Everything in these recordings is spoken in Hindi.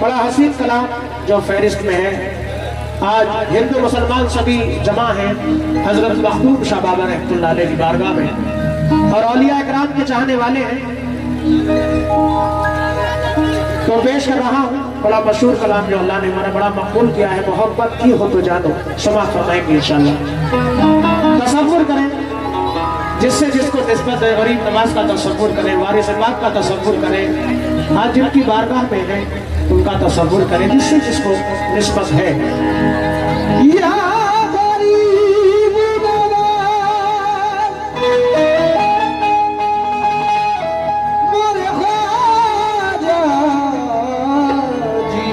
बड़ा हसीन कलाम जो फहरिस्त में है। आज हिंदू मुसलमान सभी जमा हैं हजरत महबूब शाह बाबा रहमतुल्लाह अलैह की बारगाह में और औलिया इकराम के चाहने वाले हैं, तो पेश कर रहा हूँ बड़ा मशहूर कलाम जो अल्लाह ने हमारा बड़ा मकबूल किया है। मोहब्बत की हो तो जानो, समाअत फरमाएंगे इंशाअल्लाह। तसव्वुर करें जिससे जिसको निस्बत है, गरीब नवाज का तसव्वुर करें, वारिस पाक का तसव्वुर करें, आज जिनकी बारगाह में है उनका तसव्वुर करें जिससे जिसको निस्बत है। या गरीब नवाज मोरे ख्वाजा जी,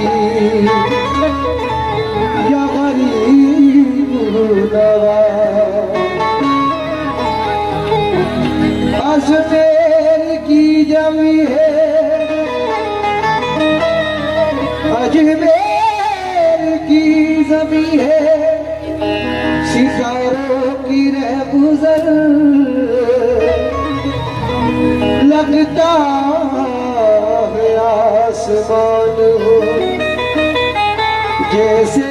या गरीब नवाज अजमेर की जमी है, अजमेर की जमी है, सितारों की रहगुजर लगता है आसमान हो, जैसे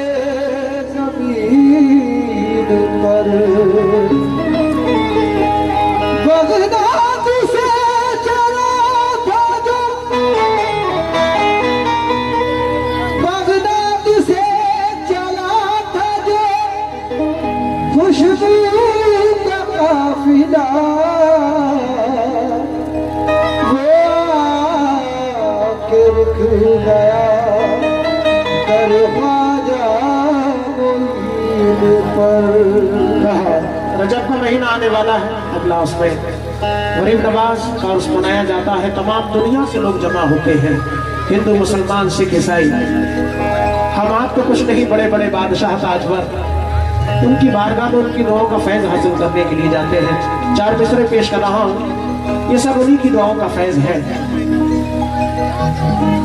जमीन पर बगदाद से चला था जो, बगदाद से चला था जो खुशबू का काफिला, वो आके रुक गया कर ख्वाजा पर। रजब का महीना आने वाला है अगला, उसमें गरीब नवाज का उर्स मनाया जाता है। तमाम दुनिया से लोग जमा होते हैं, हिंदू मुसलमान सिख ईसाई। हम आपको कुछ नहीं, बड़े बड़े बादशाह ताजवर उनकी बारगाह में उनकी दुआओं का फैज हासिल करने के लिए जाते हैं। चार मिसरे पेश कर रहा हूँ, ये सब उन्हीं की दुआओं का फैज है।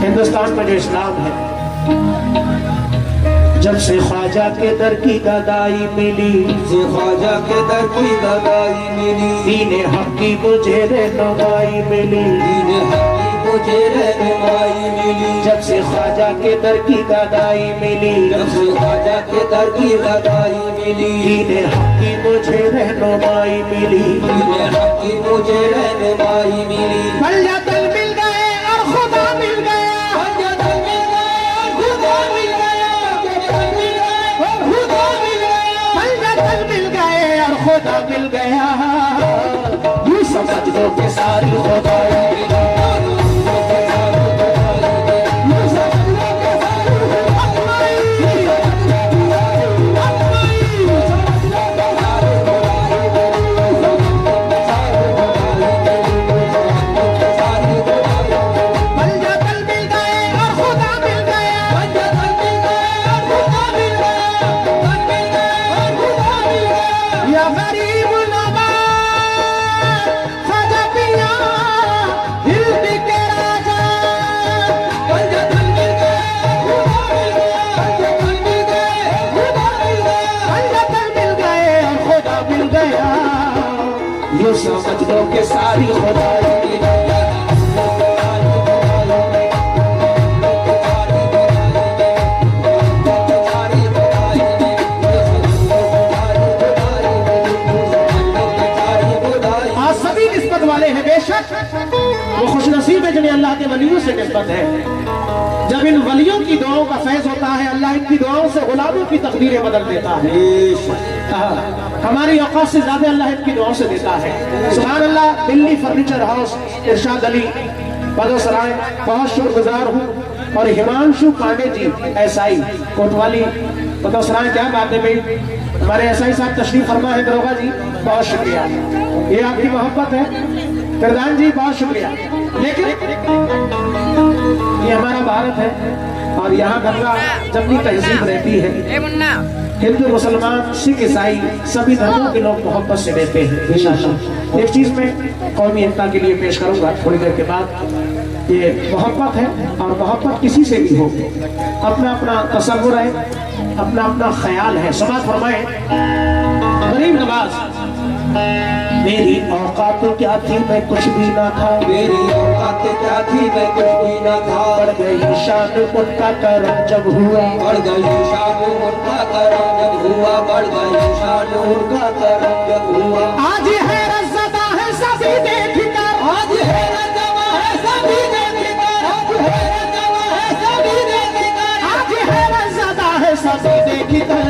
हिंदुस्तान में जो इस्लाम है, जब से ख्वाजा के दर की गदाई मिली, से ख्वाजा के दर की गदाई मिली, दीने हक की मुझे रहनुमाई मिली, दीने हक की मुझे रहनुमाई मिली। जब से ख्वाजा के दर की गदाई मिली, जब से ख्वाजा के दर की गदाई मिली, दीने हक की मुझे रहनुमाई मिली, दीने हक की मुझे रहनुमाई मिली। फलजतल मिल गए और खुदा मिल गया, फलजतल मिल गए खुदा मिल गया, फलजतल मिल गए और खुदा मिल गया। यूं समझ लो कि सारी खुदाई खुदा सजदों के सारी खुदाई मिली। आज सभी निस्बत वाले हैं, बेशक वो खुशनसीब है जिन्हें अल्लाह के वलियों से निस्बत है। जब इन वलियों की दुआओं का फैज होता है, अल्लाह इनकी दुआओं से गुलामों की तकदीरें बदल देता है। हमारी औकात से ज्यादा अल्लाह इनकी दुआओं से देता है। सुभान अल्लाह। दिल्ली फर्नीचर हाउस, इरशाद अली बदोसराय, बहुत शुक्रगुजार हूँ। और हिमांशु पांडे जी एसआई कोतवाली बदोसराय, क्या बात है भाई, हमारे एसआई साहब तशरीफ फरमा है। दरोगा जी बहुत शुक्रिया, ये आपकी मोहब्बत है। प्रधान जी बहुत शुक्रिया। लेकिन ये हमारा भारत है और यहाँ गंगा जमनी तहजीब रहती है। हिंदू, मुसलमान, सिख, ईसाई सभी धर्मों के लोग मोहब्बत से रहते हैं। इंशाअल्लाह एक चीज में कौमी एकता के लिए पेश करूंगा थोड़ी देर के बाद। ये मोहब्बत है और मोहब्बत किसी से भी हो, अपना अपना तसव्वुर है, अपना अपना ख्याल है। समाज फरमाए गरीब नवाज, मेरी औकात क्या थी मैं कुछ भी ना था, मेरी औकात क्या थी मैं कुछ भी ना था। बढ़ गई शान उनका करम जब हुआ, बढ़ गई शान उनका करम जब हुआ, बढ़ गई शान उनका करम जब हुआ। आज है रज़्ज़दा है सभी देखकर, आज है रज़्ज़दा है सभी देखकर, आज है रज़्ज़दा है सभी देखकर, आज है रज़्ज़दा है सभी देखकर।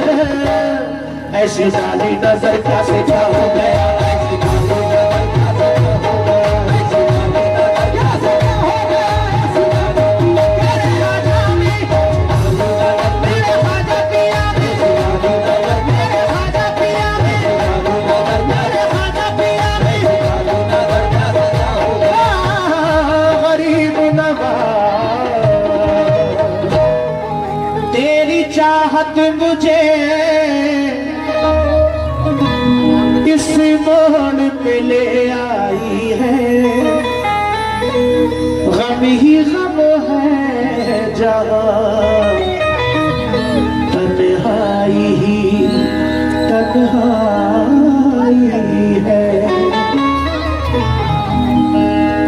ऐसी जाली नजर क्या से क्या हो गया, तेरी चाहत मुझे इस मोड़ पे ले आई है, गम ही गम है जहाँ, तन्हाई ही तन्हाई है।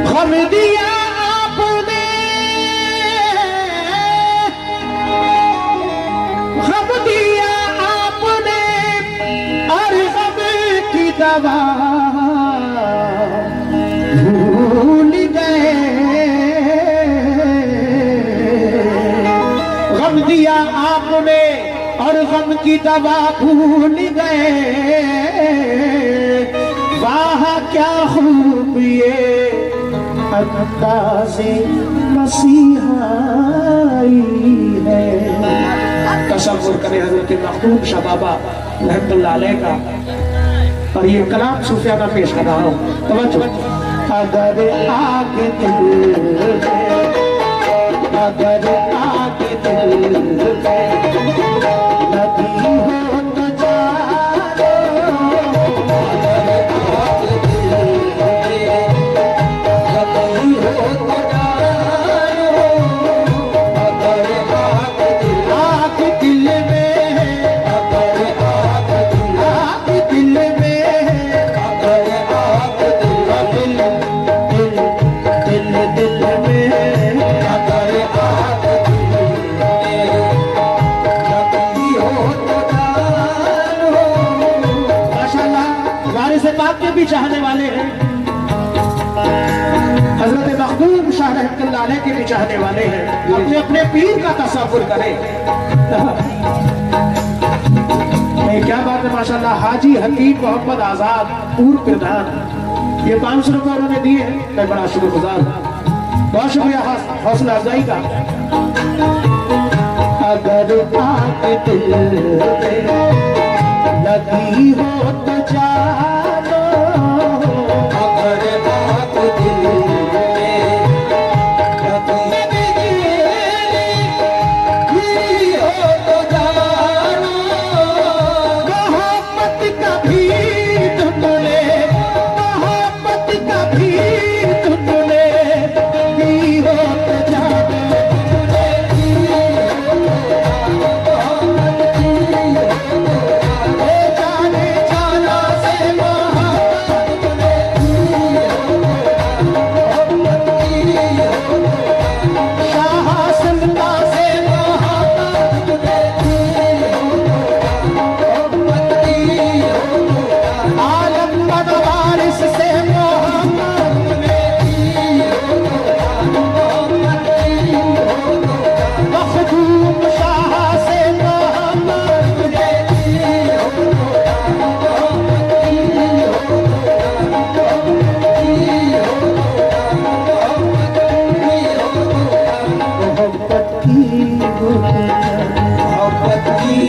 गम दिया आपने, गम दिया आपने और गम की दवा भूल गए, गम दिया आपने और गम की दवा भूल गए। वाह क्या खूब ये अंदाज़े मसीहाई है। तसव्वुर करें हज़रत मखदूम शाह बाबा रहमतुल्लाह अलैह का, और ये कलाम सूफियाना पेश कर रहा हूँ। तवज्जो। अगर आगे दिल में, अगर आगे दिल में लगी हो तो जानो, लगी हो तो जानो, अगर आग दिल में, अगर आग दिल में, अगर दिल दिल दिल दिल में, अगर लगी हो तो जानो। माशाल्लाह वारिस पाक के भी चाहने वाले हैं, हजरत मखदूम शाह रहमतुल्लाह अलैह के भी चाहने वाले हैं। अपने अपने पीर का तसव्वुर करें। नहीं, क्या बात है माशाल्लाह। हाजी हकीम मोहम्मद आजाद पूर्व प्रधान, ये 500 रुपये उन्होंने दिए हैं, मैं बड़ा शुक्रगुजार हूँ। बहुत शुक्रिया हौसला अफजाई का। अगर आग दिल में लगी हो तो जानो, अगर बात दिल में लगी हो तो जानो। मोहब्बत कभी तुमने, मोहब्बत कभी तुमने की हो तो जानो, जाने जाना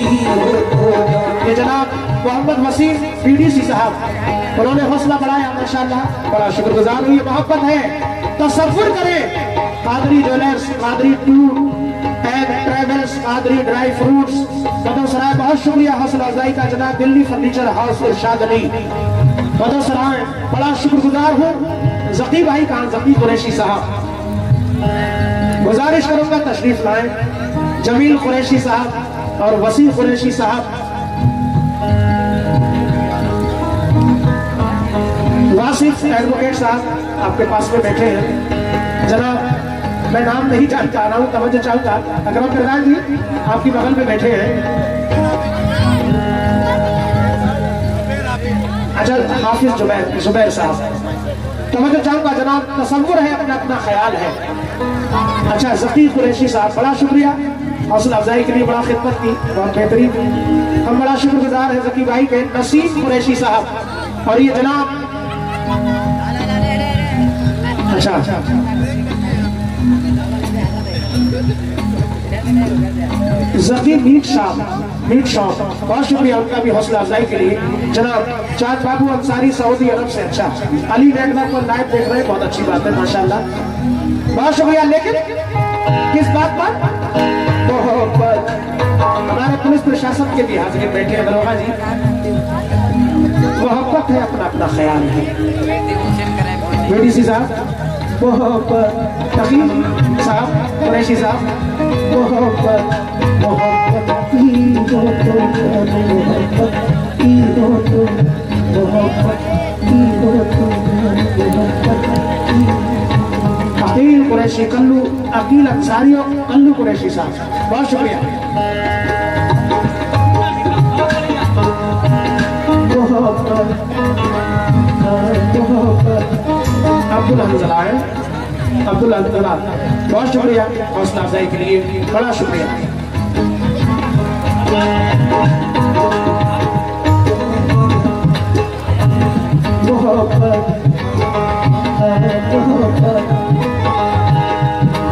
ये जनाब मोहम्मद वसीम पीडीसी साहब, उन्होंने हौसला बढ़ाया माशाल्लाह, बड़ा शुक्रगुजार हूँ। ये मोहब्बत है। तसव्वुर करें, Qadri jewellers, Qadri tour and travels, Qadri dry fruits Badosarai, बहुत शुक्रिया हौसला अफजाई का जनाब दिल्ली फर्नीचर हाउस इरशाद अली बदौसराय, बड़ा शुक्रगुजार हूँ। जकी भाई कहाँ, जकी कुरैशी साहब, गुजारिश करूंगा तशरीफ लाएं। जमील कुरैशी साहब और वसीम कुरैशी साहब, वासिफ एडवोकेट साहब आपके पास में बैठे हैं। जनाब मैं नाम नहीं जान पा रहा हूँ, तवज्जो चाहूंगा। अकरम प्रधान जी आपकी बगल में बैठे हैं। अच्छा हाफिज जुबैर साहब, तवज्जो चाहूंगा जनाब। तसव्वुर है, अपना अपना ख्याल है। अच्छा जकी कुरैशी साहब, बड़ा शुक्रिया हौसला अफजाई के लिए, बड़ा खिदमत की, बहुत बेहतरीन। हम बड़ा शुक्रगुजार है जकी भाई के। नसीम कुरैशी साहब और ये जनाब, अच्छा जकी मीट शॉप, बहुत शुक्रिया उनका भी हौसला अफजाई के लिए। जनाब चाँद बाबू अंसारी सऊदी अरब से, अच्छा अली नेटवर्क पर लाइव देख रहे हैं, बहुत अच्छी बात है माशाल्लाह, बहुत शुक्रिया। लेकिन किस बात पर? हमारे पुलिस प्रशासन के भी हाजिर बैठे हैं दरोगा जी। मोहब्बत है, अपना अपना ख्याल है। बीडीसी साहब मोहब्बत, तकीम साहब कुरैशी साहब मोहब्बत, मोहब्बत की हो तो मोहब्बत की हो तो, मोहब्बत की हो तो मोहब्बत की। अकील कुरैशी कल्लू, अकील अंसारी और कल्लू कुरैशी साहब, बहुत शुक्रिया। अब्दुल हंजला है, अब्दुल हंजला, बहुत शुक्रिया हौसला अफजाई के लिए, बड़ा शुक्रिया। मोहब्बत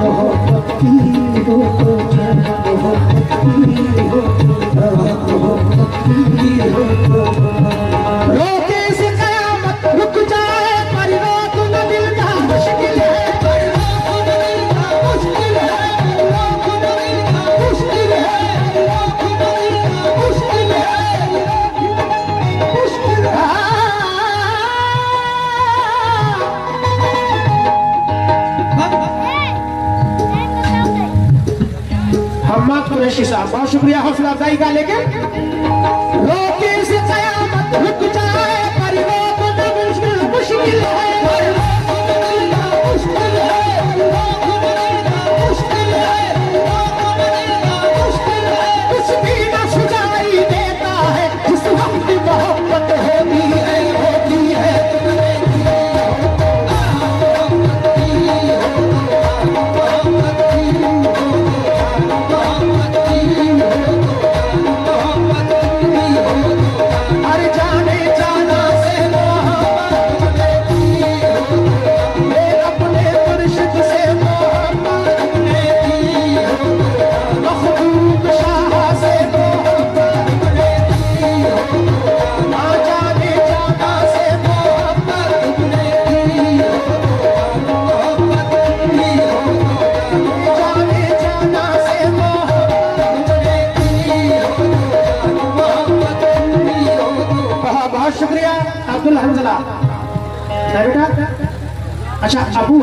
मोहब्बत की हो तो, मोहब्बत की हो तो, मोहब्बत की हो तो। रोके से कयामत रुक जाए, पर रोक न मिलना मुश्किल है, पर रोक न मिलना मुश्किल है, रोक न मिलना मुश्किल है, रोक न मिलना मुश्किल है, मुश्किल है। हम्मद कुरैशी साहब, बहुत शुक्रिया हौसला अफजाई का। लेकिन रोके से कयामत रुक जाए, पर रोक न मिलना मुश्किल है, पर रोक न मिलना मुश्किल है, रोक न मिलना मुश्किल है, रोक न मिलना मुश्किल है। कुछ भी न सुझाई देता है जिस वक्त मोहब्बत होती है, होती है। अरे जाने जाना से मोहब्बत अपने मुर्शिद से मोहब्बत मखदूम शाह से मोहब्बत, जाने जाना से मोहब्बत, जाने जाना से बहुत शुक्रिया अब्दुल हंजला बेटा। अच्छा अबू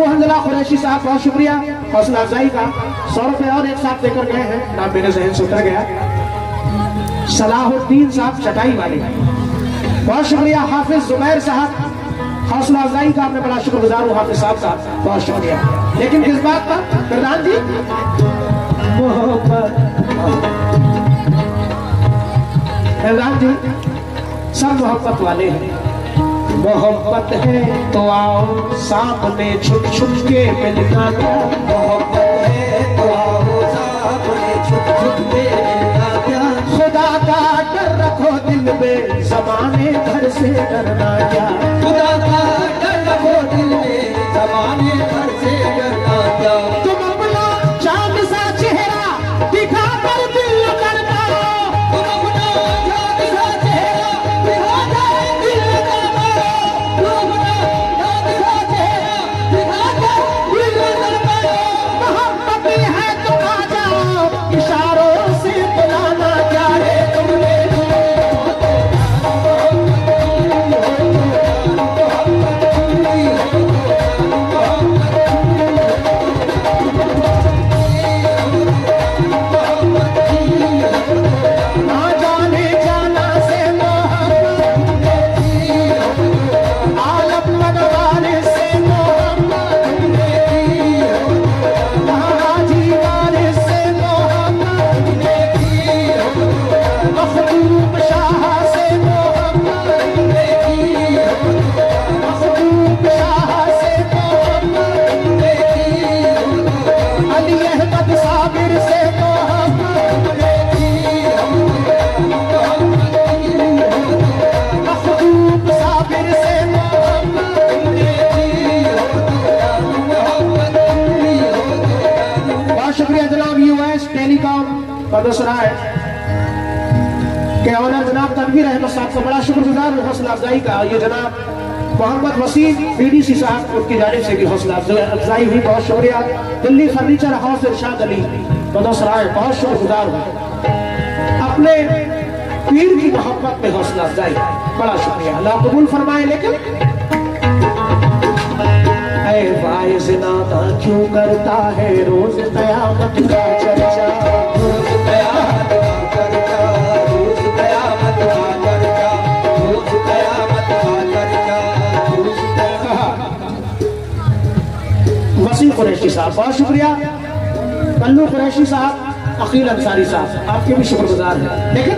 हंजला कुरैशी साहब, बहुत शुक्रिया हौसला अफजाई का। 100 रुपए और एक साथ देकर गए हैं, नाम मेरे जहन से उतर गया। सलाहुद्दीन साहब चटाई वाले, बहुत शुक्रिया। हाफिज जुबैर साहब, हौसला अफजाई का मैं बड़ा शुक्रगुजार हूँ हाफिज साहब का, बहुत शुक्रिया। लेकिन किस बात का प्रधान जी? प्रधान जी सब मोहब्बत वाले हैं। मोहब्बत है तो आओ सामने छुप छुप के मिलना, मोहब्बत है तो आओ सामने छुप छुप के मिलना। खुदा का डर रखो दिल में, ज़माने भर से डरना क्या। खुदा का डर रखो दिल में, ज़माने भर से डरना क्या। तुम अपना चांद सा चेहरा दिखा कर की कौम का दूसरा है कि ऑनर जनाब तनवीर अहमद साहब का बड़ा शुक्रगुजार हूँ हौसला अफजाई का। ये जनाब मोहम्मद वसीम बीडीसी साहब उनकी जानिब से भी हौसला अफजाई हुई, बहुत शुक्रिया। दिल्ली फर्नीचर हाउस इरशाद अली बदौसराय, बहुत शुक्रगुजार हूँ। अपने पीर की मोहब्बत में हौसला अफजाई, बड़ा शुक्रिया, अल्लाह कबूल फरमाए। लेकिन ऐ वाइज़ नादा क्यों करता है रोज कयामत का चर्चा, रोज कयामत का चर्चा, रोज कयामत का चर्चा, रोज कयामत का चर्चा, रोज कयामत। वसीम कुरैशी साहब बहुत शुक्रिया। कल्लू कुरैशी साहब, अकील अंसारी साहब, आपके भी शुक्रगुजार हैं। लेकिन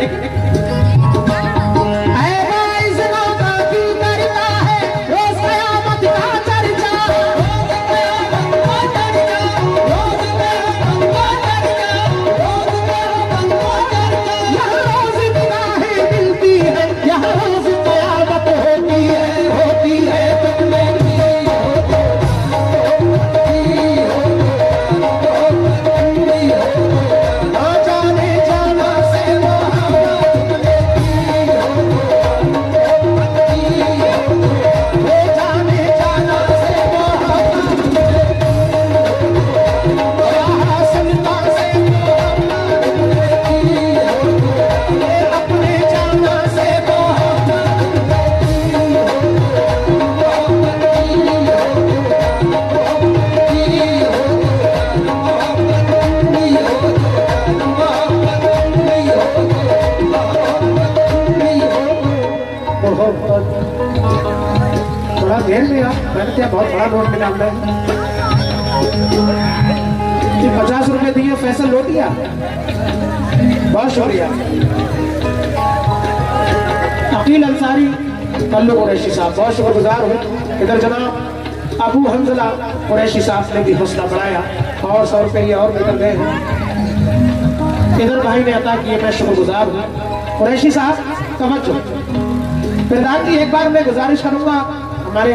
थोड़ा देर में आप मैंने क्या बहुत बड़ा नोट निकालना है। 50 रुपए दिए, फैसल लो दिया, बहुत शुक्रिया। अकील अंसारी, कल्लू कुरैशी साहब, बहुत शुक्रगुजार हूँ। इधर जनाब अबू हमजला कुरैशी साहब ने भी हौसला बढ़ाया और 100 रुपये और निकल गए हैं। इधर भाई ने अता किए, मैं शुक्रगुजार हूँ। कुरैशी साहब तवज्जो। प्रधान जी, एक बार मैं गुजारिश करूंगा हमारे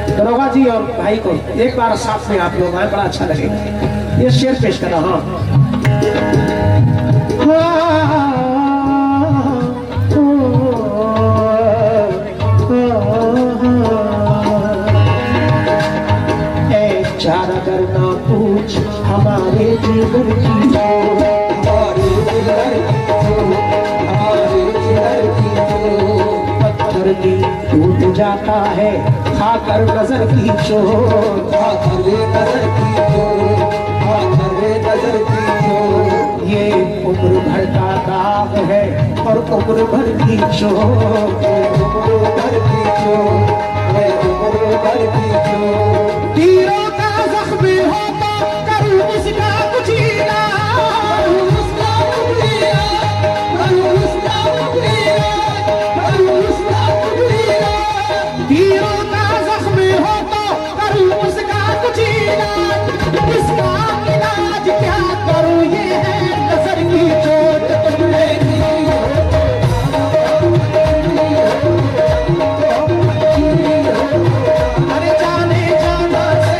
दरोगा जी और भाई को, एक बार साथ में आप लोग आए, बड़ा अच्छा लगेगा। ये शेर पेश करना। चारा करना पूछ हमारे जीवन की, हमारे जिगर की पत्थर भी टूट जाता है खाकर नजर की चोट, खाकर नजर की चोट, खाकर नजर की चोट। ये उम्र भर का दाग है और उम्र भर की चोट, उम्र भर की चोट, उम्र भर की चोट। तीरों का जख्म होता करूं उसका कुछ इलाज, उसका कुबरिया, उसका कुबरिया, उसका कुबरिया। तीरों का जख्म होता करूं उसका कुछ इलाज, इसका इलाज क्या करूं ये है नजर की चोट। तुमने अरे जाने जाना से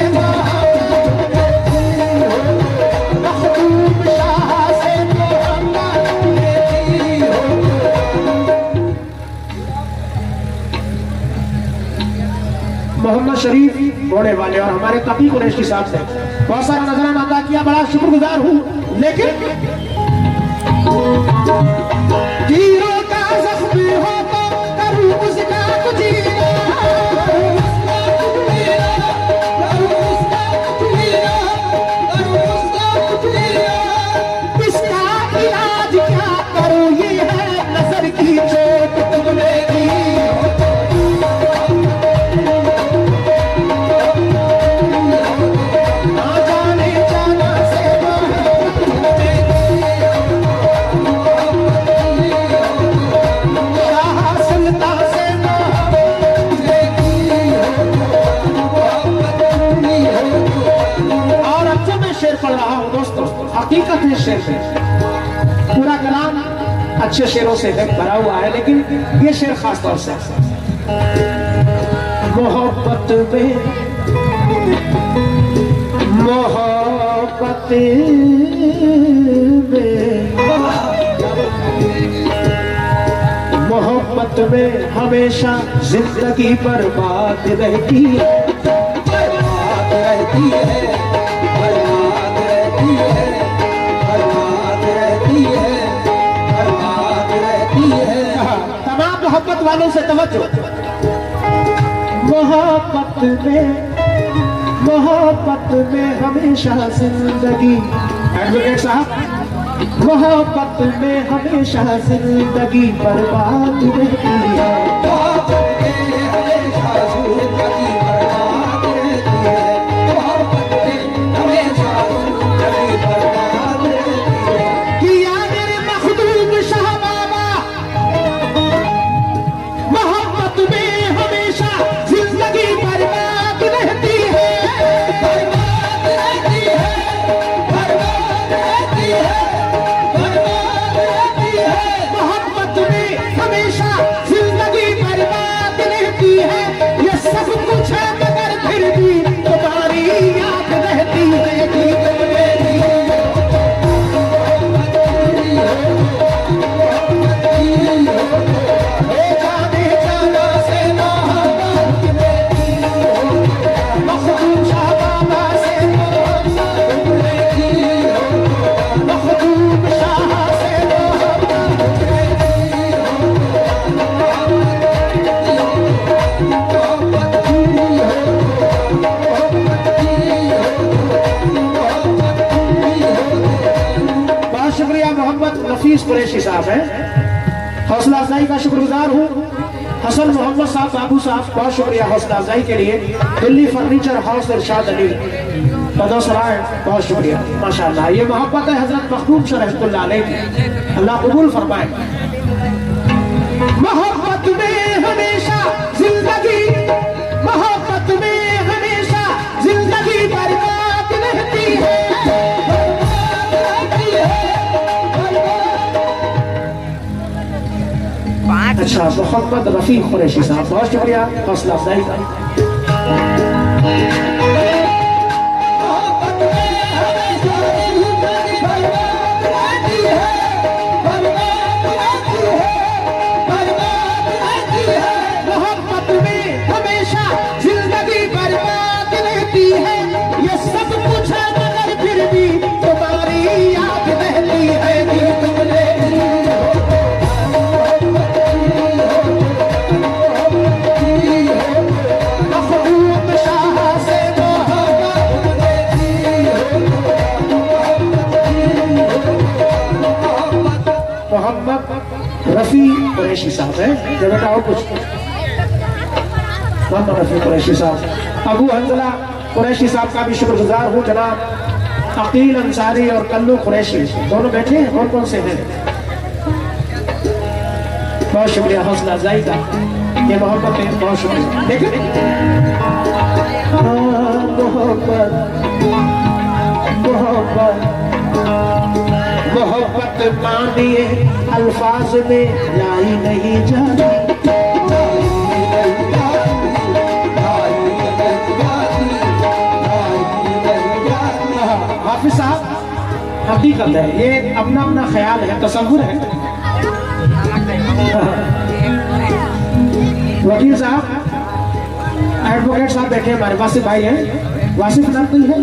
महबूब शाह से मोहम्मद शरीफ घोड़े वाले और हमारे तकी कुरैशी साहब से बहुत सारा नजराना अदा किया, बड़ा शुक्रगुजार हूँ। लेकिन तीरों का जख्म हो तो करूं उसका कुछ इलाज, इसका इलाज क्या करूं ये है नजर की चोट। तुमने पढ़ रहा हूं दोस्तों, हकीकत है शेर से। पूरा कलाम अच्छे शेरों से भरा हुआ है, लेकिन ये शेर खास तौर से मोहब्बत में, मोहब्बत मोहब्बत में हमेशा जिंदगी बर्बाद रहती है, बर्बाद रहती है, बर्बाद रहती है, बर्बाद रहती है, बर्बाद रहती है। तमाम मोहब्बत वालों से तवज्जो। मोहब्बत में हमेशा जिंदगी, एडवोकेट साहब, मोहब्बत में हमेशा जिंदगी बर्बाद रहती है, मोहब्बत में हमेशा जिंदगी बर्बाद रहती है, मोहब्बत में हमेशा जिंदगी बर्बाद रहती है। किया मेरे मखदूम शाह बाबा, मोहब्बत में हमेशा जिंदगी बर्बाद रहती है, बर्बाद रहती है, बर्बाद रहती है, बर्बाद रहती है। मोहब्बत में हमेशा जिंदगी बर्बाद रहती है। ये सब कुछ है मगर फिर भी तुम्हारी याद रहती है गीत मेरी। ए जाने जाना से मोहब्बत मेरी, मखदूम शाह बाबा से मोहब्बत मेरी, मखदूम शाह से मोहब्बत बहुत शुक्रिया। मोहम्मद नफीस कुरैशी साहब हैं, हौसला अफजाई का शुक्रगुजार हूँ। हसन मोहम्मद साहब, बाबू साहब, बहुत शुक्रिया हौसला अफजाई के लिए। दिल्ली फर्नीचर हाउस इरशाद अली बदौसराय, बहुत शुक्रिया माशाअल्लाह। ये मोहब्बत है हजरत मखदूम शाह रहमतुल्लाह अलैह की, अल्लाह कबूल फरमाए। मोहब्बत में हमेशा जिंदगी, मोहब्बत में हमेशा जिंदगी बर्बाद रहती है, अच्छा। मोहम्मद रफी कुरैशी साहब, बहुत शुक्रिया हौसला अफजाई का। मोहब्बत में हमेशा जिंदगी बर्बाद रहती है, बर्बाद रहती है, बर्बाद रहती है। मोहब्बत में हमेशा जिंदगी बर्बाद रहती है। ये सब कुछ है मगर फिर भी तुम्हारी याद रहती है गीत मेरी। मखदूम शाह से मोहब्बत मोहम्मद रफी कुरैशी साहब है। जब बताओ कुछ, मोहम्मद रफी कुरैशी साहब। अबू हंजला कुरैशी साहब का भी शुक्रगुजार हूँ। जनाब अकील अंसारी और कल्लू कुरैशी दोनों बैठे हैं, कौन कौन से हैं? बहुत शुक्रिया हौसला अफजाई का। ये मोहब्बत है, बहुत शुक्रिया। देखिए मोहब्बत मोहब्बत मोहब्बत मानिए अल्फाज में लाई नहीं जाती, हाफिज साहब हकीकत है, ये अपना अपना ख्याल है, तसव्वुर है। वकील साहब, एडवोकेट साहब बैठे हमारे वासिफ भाई हैं, वासिफ नाम कोई है?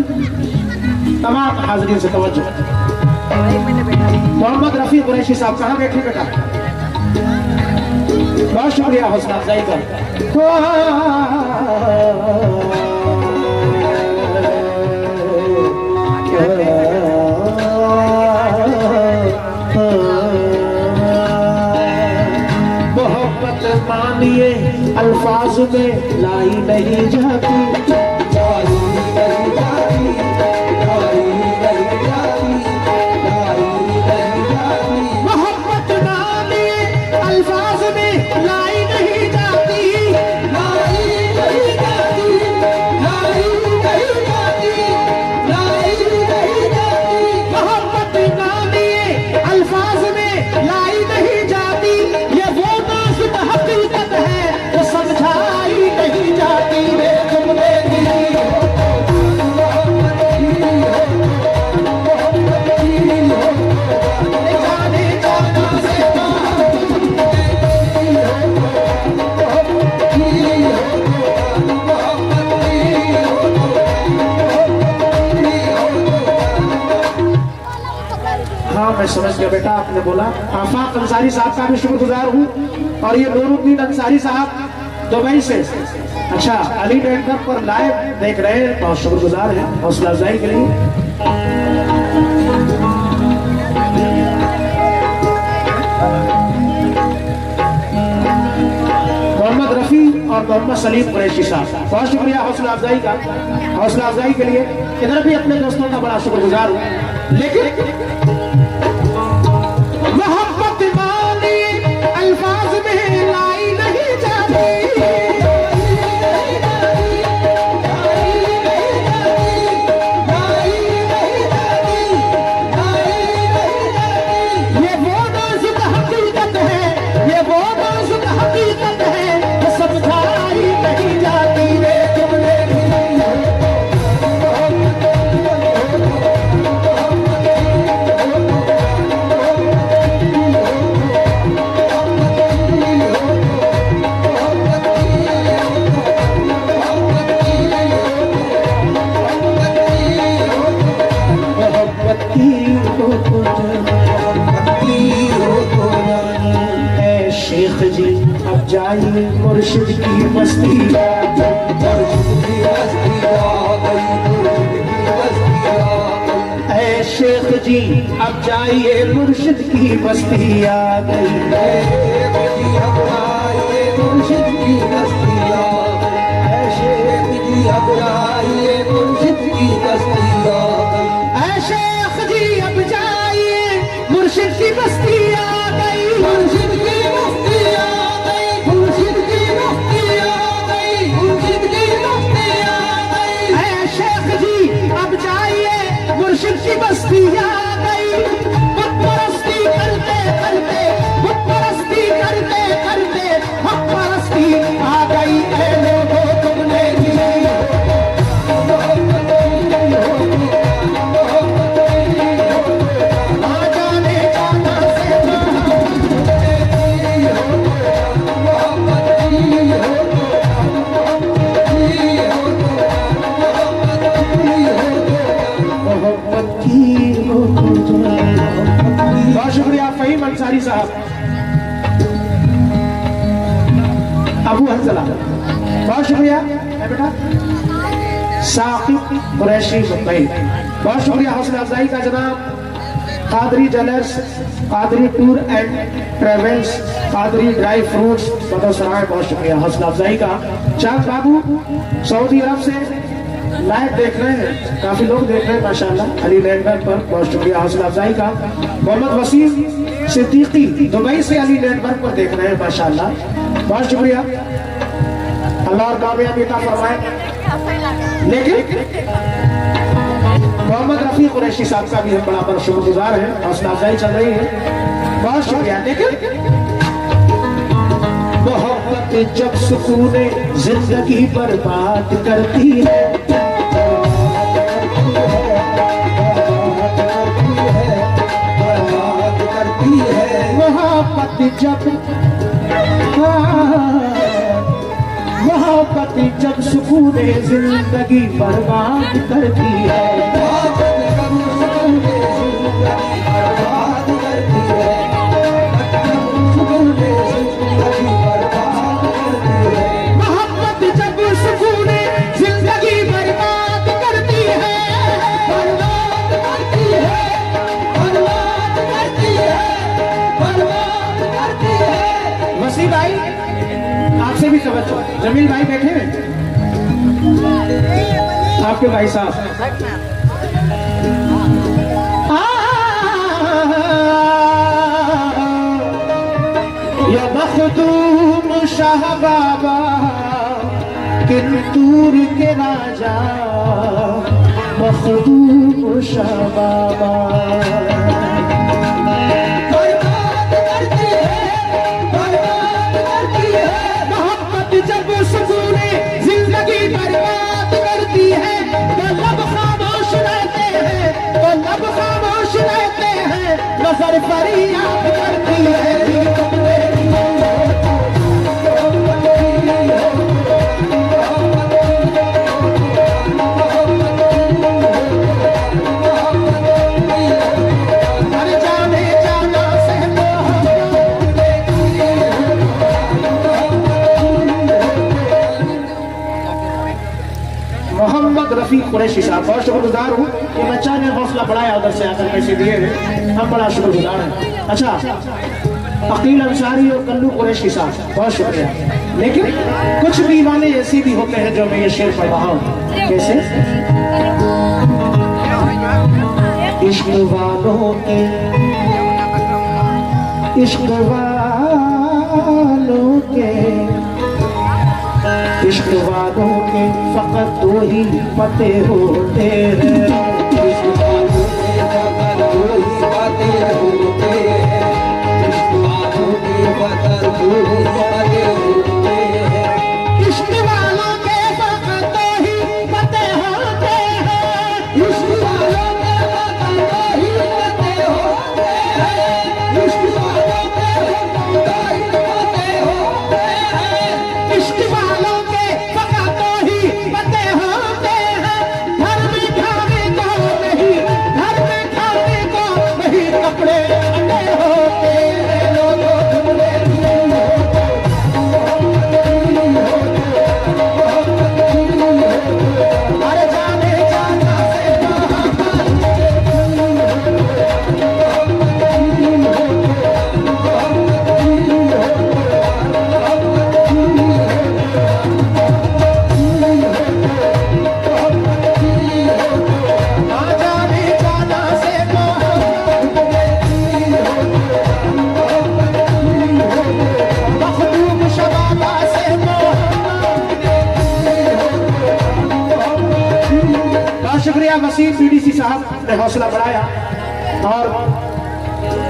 तमाम हाजरीन से तवज्जो। मोहम्मद रफी कुरैशी साहब कहाँ बैठे बेटा? बहुत शुक्रिया हौसला अफजाई का। मोहब्बत मानिए अल्फाज में लाई नहीं जाती, मोहब्बत मानिए अल्फाज में लाई नहीं जाती, लाई नहीं जाती, लाई नहीं जाती, लाई नहीं जाती। मोहब्बत मानिए अल्फाज में लाई नहीं जाती। ये वो नाज़ुक हकीकत है जो समझाई नहीं जाती रे तुमने। हाँ मैं समझ गया बेटा, आपने बोला आफाक अंसारी साहब का भी शुक्रगुजार हूँ। और ये नूरुद्दीन अंसारी साहब दुबई से, अच्छा अली नेटवर्क पर लाइव देख रहे हैं, बहुत शुक्रगुजार है हौसला अफजाई के लिए। मोहम्मद रफी और मोहम्मद सलीम कुरैशी साहब, बहुत शुक्रिया हौसला अफजाई का, हौसला अफजाई के लिए। इधर भी अपने दोस्तों का बड़ा शुक्रगुजार हूँ। लेकिन मोहब्बत वाली अल्फाज में लाई नहीं जाती, ये वो नाजुक हकीकत है, ये वो नाजुक हकीकत है, वो समझाई नहीं जाती रे तुमने। शेख जी अब जाइए मुर्शिद की बस्ती, ऐ शेख जी अब जाइए मुर्शिद की बस्ती आ गई, मुर्शिद की बस्ती आ गई, ऐ शेख जी अब जाइए मुर्शिद की बस्ती आ गई, ऐ शेख जी अब जाइए मुर्शिद की बस्ती आ गई, मुर्शिद की बस्ती आ गई, मुर्शिद की बस्ती आ गई, मुर्शिद की बस्ती आ गई, ऐ शेख जी अब जाइए मुर्शिद की बस्ती आ गई। बुत परस्ती करते करते, बुत परस्ती करते करते हक परस्ती आ गई, ऐ लोगों तुमने की बहुत शुक्रिया फहीम अंसारी साहब, अबू हंसला बहुत शुक्रिया है बेटा, साकिब कुरैशी मुंबई बहुत शुक्रिया हौसला अफजाई का जनाब, Qadri jewellers, Qadri tour and travels, Qadri dry fruits Badosarai बहुत शुक्रिया हौसला अफजाई का। चांद बाबू सऊदी अरब से लाइव देख रहे हैं, काफी लोग देख रहे हैं माशाल्लाह अली नेटवर्क पर, बहुत शुक्रिया हौसला अफजाई का। मोहम्मद वसीम सिद्दीकी दुबई से अली नेटवर्क पर देख रहे हैं माशाल्लाह, बहुत शुक्रिया, अल्लाह और कामयाबी अता फरमाए। लेकिन मोहम्मद रफी कुरैशी साहब का भी हम बड़ा बड़ा शुक्रगुजार है, हौसला अफजाई चल रही है, बहुत शुक्रिया। लेकिन मोहब्बत जब सुकूने जिंदगी बर्बाद करती है, मोहब्बत जब, मोहब्बत जब सुकूने जिंदगी बर्बाद करती है, मोहब्बत जब सुकूने जिंदगी बर्बाद करती है, बर्बाद करती है, बर्बाद करती है, बर्बाद करती है। वसीम भाई आपसे भी तवज्जो, जमील भाई बैठे हैं, आपके भाई साहब या मखदूम शाह बाबा किंतूर के राजा, मखदूम शाह बाबा बर्बाद करती है, बर्बाद करती है, मोहब्बत जब सुकूने जिंदगी बर्बाद करती है, तो लब खामोश रहते हैं, तो लब खामोश रहते हैं, नजर फरियाद करती है। अरे जा रफीक कुरैशी साहब, बहुत शुक्रगुजार हूँ कि बच्चा ने हौसला बढ़ाया, उधर से आकर पैसे दिए हैं, हम बड़ा शुक्रगुजार हैं। अच्छा, अकील अंसारी और कल्लू कुरैशी साहब, बहुत शुक्रिया। लेकिन कुछ दीवाने ऐसे भी होते हैं जो मैं ये शेर पढ़ रहा हूँ। कैसे? इश्क वालों के, इश्क वालों के, इश्क वालों के फकत दो ही पते होते हैं। इश्क वालों के फकत दो ही पते होते हैं। इश्क वालों के फकत दो ही पते होते हैं। इश्क वालों के फकत दो ही पते होते हैं। इश्क वालों के फकत दो ही पते होते हैं। इश्क वालों के फकत दो ही पते होते हैं। इश्क वालों के फकत दो ही पते होते हैं। घर में खाने को नहीं, घर में खाने को नहीं, कपड़े अटे होते हैं। लोगों तुमने अरे जाने जाना से शुक्रिया। वसीम बीडीसी साहब ने हौसला बढ़ाया और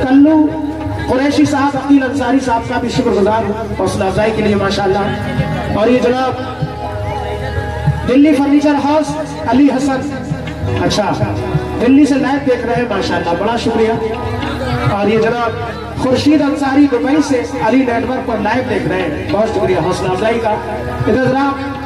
कल्लू कुरैशी साहब, अकील अंसारी साहब का भी शुक्रगुजार हूँ हौसला अफजाई के लिए माशाल्लाह। और ये जनाब दिल्ली फर्नीचर हाउस अली हसन, अच्छा दिल्ली से लाइव देख रहे हैं माशाल्लाह, बड़ा शुक्रिया। और ये जनाब खुर्शीद अंसारी दुबई से अली नेटवर्क पर लाइव देख रहे हैं, बहुत शुक्रिया हौसला अफजाई का। इधर जनाब